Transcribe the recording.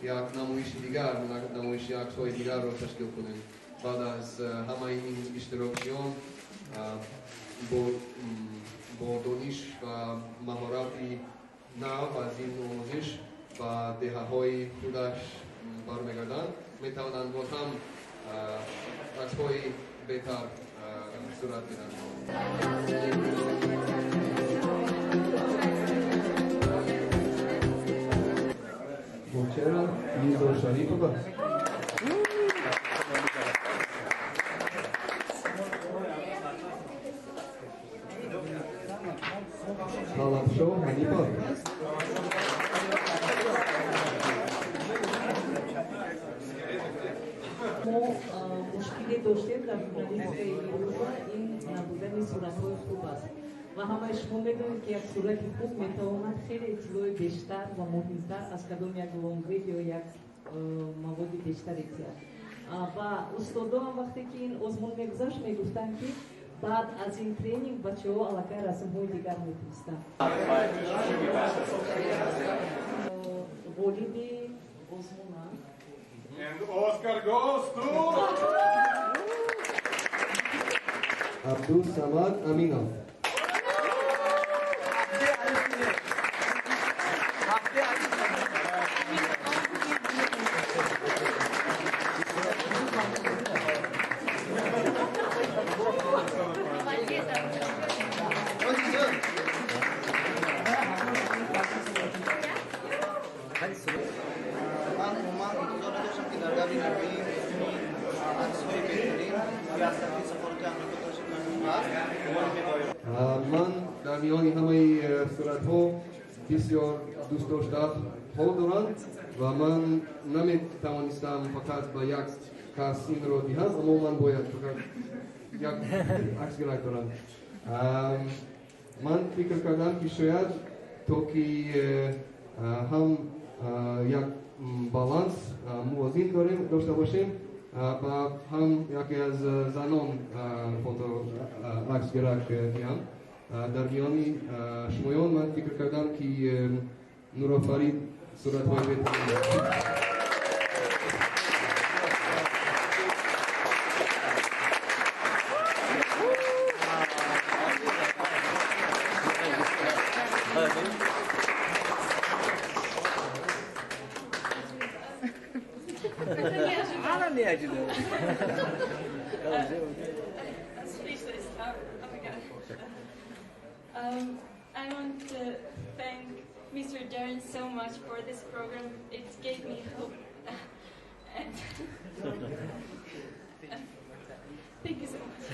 як נמוישי דיגר, נמוישי як свой דיגר ро ташкил кунем. Баъд аз ҳамаи ин иштирокчиён бо дониш ва маҳорати нав аз ин омӯзиш ба деҳаҳои худаш бармегарданд, метавонанд боз ҳам рақсҳои беҳтар сурат гиранд. Вчера Лиза Шарипова. Халапшо Ханипа. مشکلی داشتیم در ژورنالیسم ایران این نبودن صورت‌های خوب است و همه شما می‌دونید که یک صورت خوب می‌تواند خیلی اطلاع بیشتر و مهمتر از کدام یک لانگویج یا یک مواد بیشتری بیاد. و استادان وقتی که این آزمون می‌گذاشت می‌گفتن که بعد از این ترینینگ بچه‌ها علاقه رسم‌های دیگر می‌دونستند. والد آزمون And Oscar goes to Abdul Samad Aminov. من در میان همه صورت‌ها بسیار دوست داشتم حال دارم و من نمی‌توانستم فقط با یک کس این را دهم، اما من باید فقط یک عکسگیری دارم. من فکر کردم که شاید تا که هم یک بالانس موازین داشته باشیم و هم یکی از زنان فوتو عکسگیری دهم. در میان شمایان من فکر کردم که نورا فرید صورت‌های بهتری Она не ожидала. I want to thank Mr. Darren so much for this program. It gave me hope. And thank you so much.